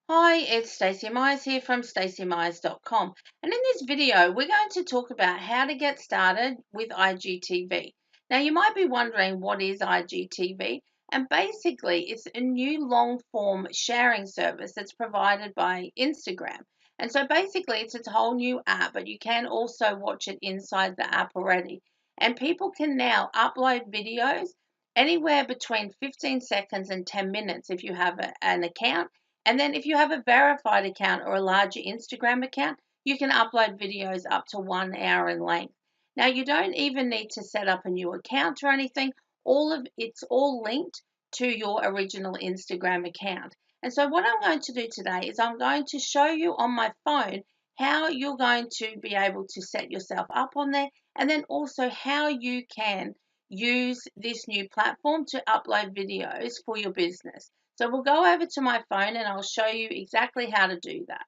Hi, it's Stacey Myers here from staceymyers.com, and in this video we're going to talk about how to get started with IGTV. Now you might be wondering what is IGTV, and basically it's a new long form sharing service that's provided by Instagram. And so basically it's a whole new app, but you can also watch it inside the app already. And people can now upload videos anywhere between 15 seconds and 10 minutes if you have an account, and then if you have a verified account or a larger Instagram account, you can upload videos up to 1 hour in length. Now, you don't even need to set up a new account or anything. It's all linked to your original Instagram account. And so what I'm going to do today is I'm going to show you on my phone how you're going to be able to set yourself up on there, and then also how you can use this new platform to upload videos for your business. So we'll go over to my phone and I'll show you exactly how to do that.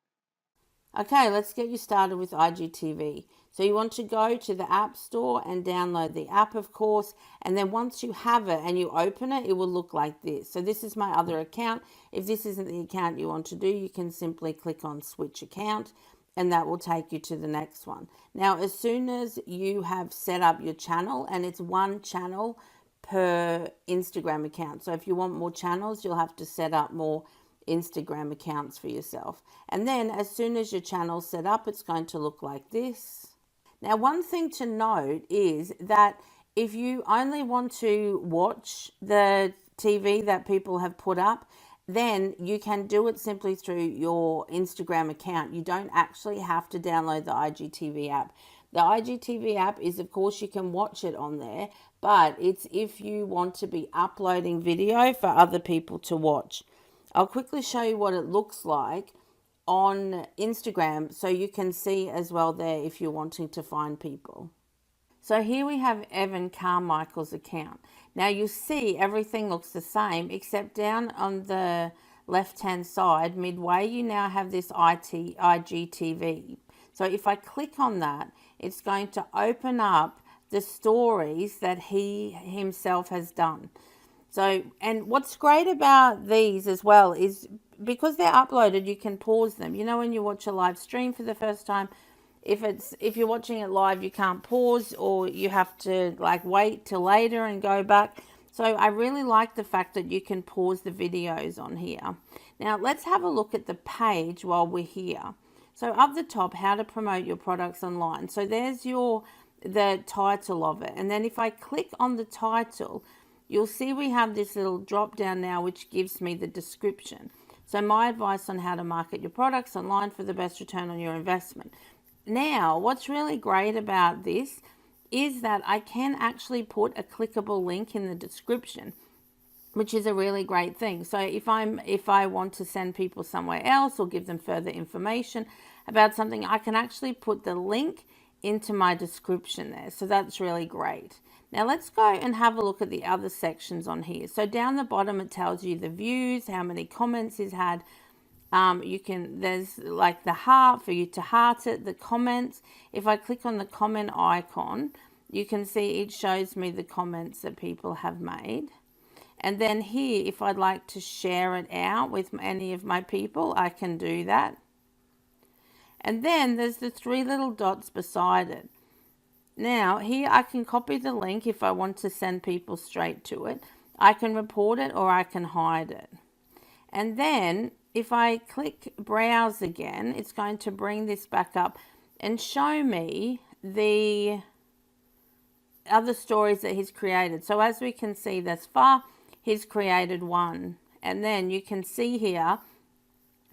Okay, let's get you started with IGTV. So you want to go to the App Store and download the app, of course, and then once you have it and you open it, it will look like this. So this is my other account. If this isn't the account you want to do, you can simply click on Switch Account and that will take you to the next one. Now, as soon as you have set up your channel, and it's one channel per Instagram account. So if you want more channels, you'll have to set up more Instagram accounts for yourself. And then as soon as your channel's set up, it's going to look like this. Now, one thing to note is that if you only want to watch the TV that people have put up, then you can do it simply through your Instagram account. You don't actually have to download the IGTV app. The IGTV app is, of course, you can watch it on there, but it's if you want to be uploading video for other people to watch. I'll quickly show you what it looks like on Instagram so you can see as well there if you're wanting to find people. So here we have Evan Carmichael's account. Now you see everything looks the same except down on the left hand side midway you now have this IGTV. So if I click on that, it's going to open up the stories that he himself has done. So, and what's great about these as well is because they're uploaded, you can pause them. You know, when you watch a live stream for the first time, if you're watching it live, you can't pause, or you have to like wait till later and go back. So I really like the fact that you can pause the videos on here. Now let's have a look at the page while we're here. So up the top, how to promote your products online. So there's the title of it. And then if I click on the title, you'll see we have this little drop down now which gives me the description. So my advice on how to market your products online for the best return on your investment. Now, what's really great about this is that I can actually put a clickable link in the description, which is a really great thing. So if I want to send people somewhere else or give them further information about something, I can actually put the link into my description there. So that's really great. Now let's go and have a look at the other sections on here. So down the bottom it tells you the views, how many comments he's had. There's like the heart for you to heart it, the comments. If I click on the comment icon, you can see it shows me the comments that people have made. And then here, if I'd like to share it out with any of my people, I can do that. And then there's the three little dots beside it. Now here I can copy the link if I want to send people straight to it. I can report it or I can hide it. And then if I click browse again, it's going to bring this back up and show me the other stories that he's created. So as we can see thus far, he's created one. And then you can see here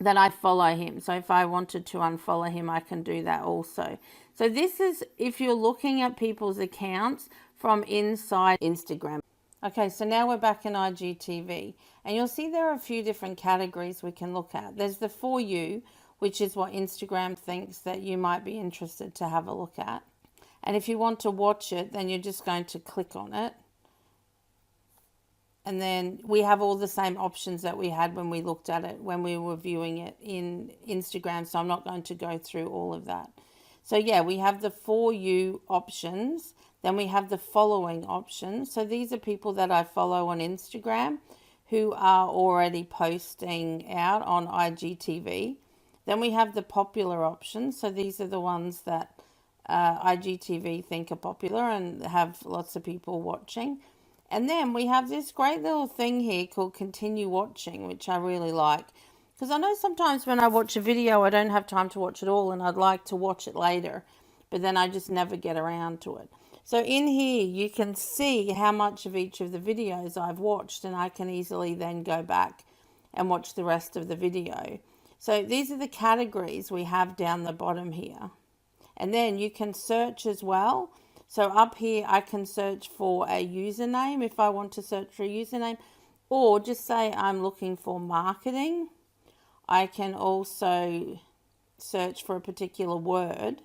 that I follow him. So if I wanted to unfollow him, I can do that also. So this is if you're looking at people's accounts from inside Instagram. Okay, so now we're back in IGTV, and you'll see there are a few different categories we can look at. There's the For You, which is what Instagram thinks that you might be interested to have a look at. And if you want to watch it, then you're just going to click on it. And then we have all the same options that we had when we looked at it, when we were viewing it in Instagram. So I'm not going to go through all of that. So yeah, we have the For You options. Then we have the following options. So these are people that I follow on Instagram who are already posting out on IGTV. Then we have the popular options. So these are the ones that IGTV think are popular and have lots of people watching. And then we have this great little thing here called continue watching, which I really like. Because I know sometimes when I watch a video, I don't have time to watch it all and I'd like to watch it later. But then I just never get around to it. So in here, you can see how much of each of the videos I've watched, and I can easily then go back and watch the rest of the video. So these are the categories we have down the bottom here. And then you can search as well. So up here, I can search for a username if I want to search for a username, or just say I'm looking for marketing. I can also search for a particular word.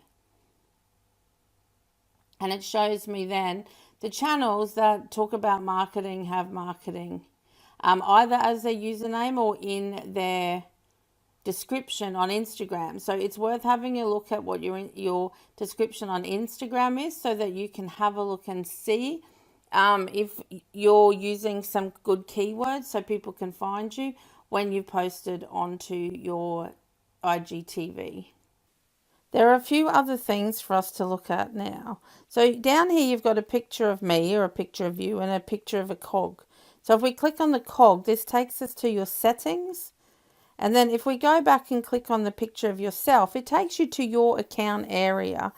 And it shows me then the channels that talk about marketing have marketing, either as their username or in their description on Instagram. So it's worth having a look at what your description on Instagram is, so that you can have a look and see if you're using some good keywords so people can find you when you posted onto your IGTV. There are a few other things for us to look at now. So down here you've got a picture of me or a picture of you and a picture of a cog. So if we click on the cog, this takes us to your settings. And then if we go back and click on the picture of yourself, it takes you to your account area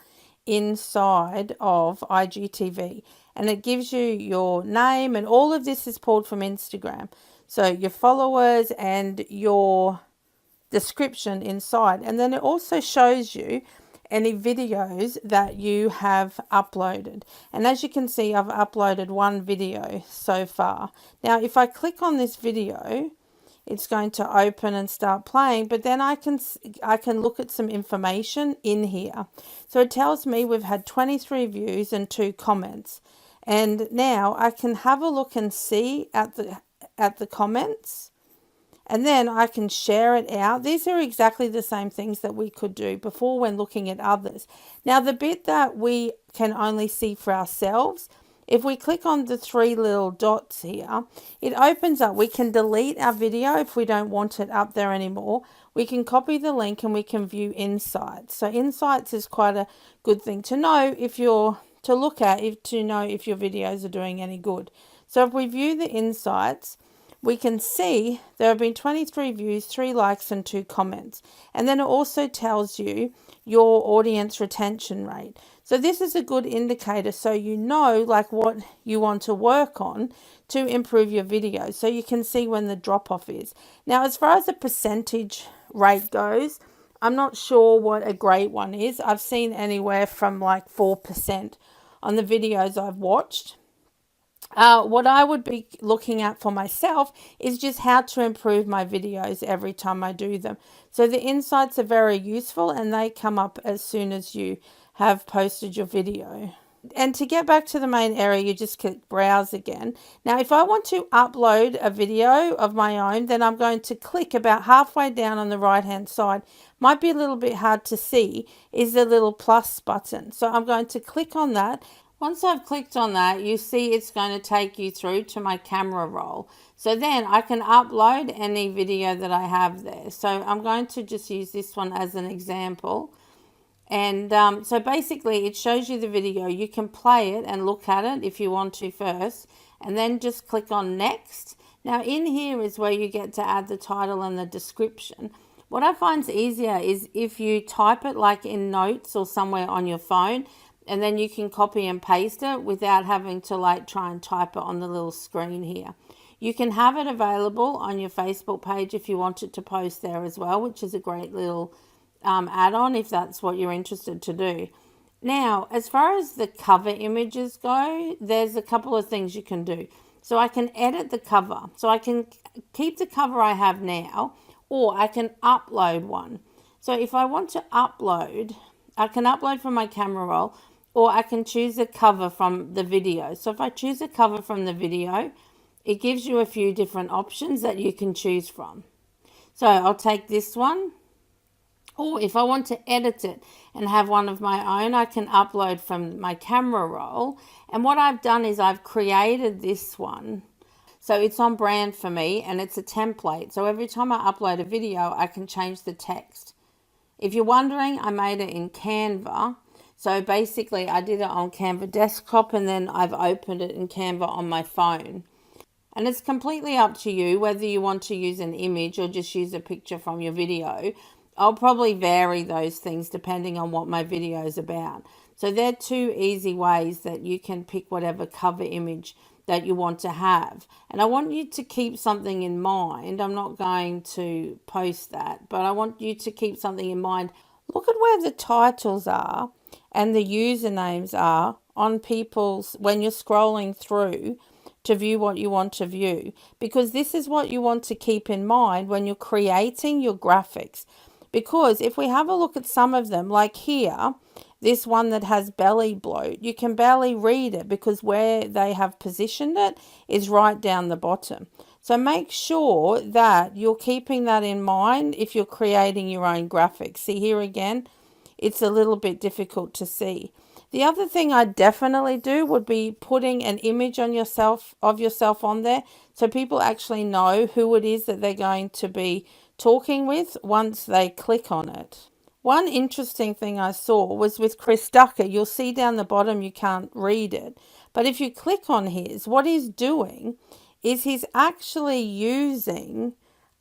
inside of IGTV. And it gives you your name, and all of this is pulled from Instagram. So your followers and your description inside, and then it also shows you any videos that you have uploaded. And as you can see, I've uploaded one video so far. Now if I click on this video, it's going to open and start playing, but then I can look at some information in here. So it tells me we've had 23 views and 2 comments, and now I can have a look and see at the comments. And then I can share it out. These are exactly the same things that we could do before when looking at others. Now, the bit that we can only see for ourselves, if we click on the 3 little dots here, it opens up. We can delete our video if we don't want it up there anymore. We can copy the link and we can view insights. So insights is quite a good thing to know if you're to look at, to know if your videos are doing any good. So if we view the insights, we can see there have been 23 views, 3 likes and 2 comments. And then it also tells you your audience retention rate. So this is a good indicator, so you know like what you want to work on to improve your videos. So you can see when the drop off is. Now as far as the percentage rate goes, I'm not sure what a great one is. I've seen anywhere from like 4% on the videos I've watched. What I would be looking at for myself is just how to improve my videos every time I do them. So the insights are very useful and they come up as soon as you have posted your video. And to get back to the main area, you just click browse again. Now, if I want to upload a video of my own, then I'm going to click about halfway down on the right hand side. Might be a little bit hard to see, is the little plus button. So I'm going to click on that. Once I've clicked on that, you see it's going to take you through to my camera roll. So then I can upload any video that I have there. So I'm going to just use this one as an example. And so basically it shows you the video. You can play it and look at it if you want to first, and then just click on next. Now in here is where you get to add the title and the description. What I find is easier is if you type it like in notes or somewhere on your phone, and then you can copy and paste it without having to like try and type it on the little screen here. You can have it available on your Facebook page if you want it to post there as well, which is a great little add-on if that's what you're interested to do. Now, as far as the cover images go, there's a couple of things you can do. So I can edit the cover. So I can keep the cover I have now, or I can upload one. So if I want to upload, I can upload from my camera roll, or I can choose a cover from the video. So if I choose a cover from the video, it gives you a few different options that you can choose from. So I'll take this one. Or if I want to edit it and have one of my own, I can upload from my camera roll. And what I've done is I've created this one. So it's on brand for me, and it's a template. So every time I upload a video, I can change the text. If you're wondering, I made it in Canva. So basically I did it on Canva desktop, and then I've opened it in Canva on my phone. And it's completely up to you whether you want to use an image or just use a picture from your video. I'll probably vary those things depending on what my video is about. So they're two easy ways that you can pick whatever cover image that you want to have. And I want you to keep something in mind. I'm not going to post that, but I want you to keep something in mind. Look at where the titles are and the usernames are on people's, when you're scrolling through to view what you want to view, because this is what you want to keep in mind when you're creating your graphics. Because if we have a look at some of them, like here, this one that has belly bloat, you can barely read it because where they have positioned it is right down the bottom. So make sure that you're keeping that in mind if you're creating your own graphics. See here again, it's a little bit difficult to see. The other thing I definitely do would be putting an image on yourself on there so people actually know who it is that they're going to be talking with once they click on it. One interesting thing I saw was with Chris Ducker. You'll see down the bottom you can't read it. But if you click on his, what he's doing is he's actually using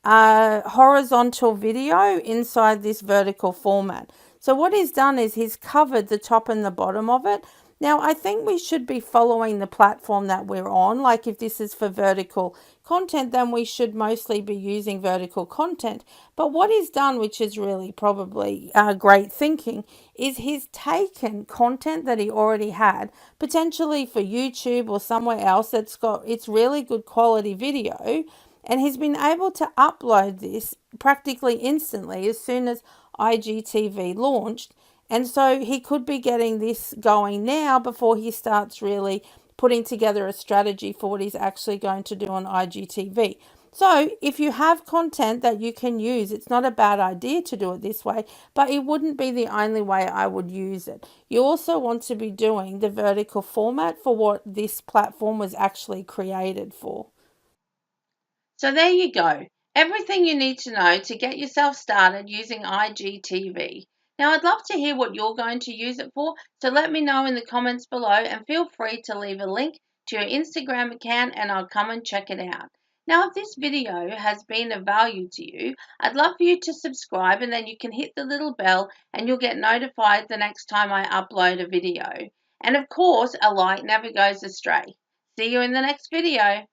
a horizontal video inside this vertical format. So what he's done is he's covered the top and the bottom of it. Now, I think we should be following the platform that we're on. Like if this is for vertical content, then we should mostly be using vertical content. But what he's done, which is really probably great thinking, is he's taken content that he already had, potentially for YouTube or somewhere else that's got it's really good quality video, and he's been able to upload this practically instantly as soon as IGTV launched. And so he could be getting this going now before he starts really putting together a strategy for what he's actually going to do on IGTV. So if you have content that you can use, it's not a bad idea to do it this way, but it wouldn't be the only way I would use it. You also want to be doing the vertical format for what this platform was actually created for. So there you go. Everything you need to know to get yourself started using IGTV. Now, I'd love to hear what you're going to use it for, so let me know in the comments below and feel free to leave a link to your Instagram account and I'll come and check it out. Now, if this video has been of value to you, I'd love for you to subscribe and then you can hit the little bell and you'll get notified the next time I upload a video. And of course, a like never goes astray. See you in the next video.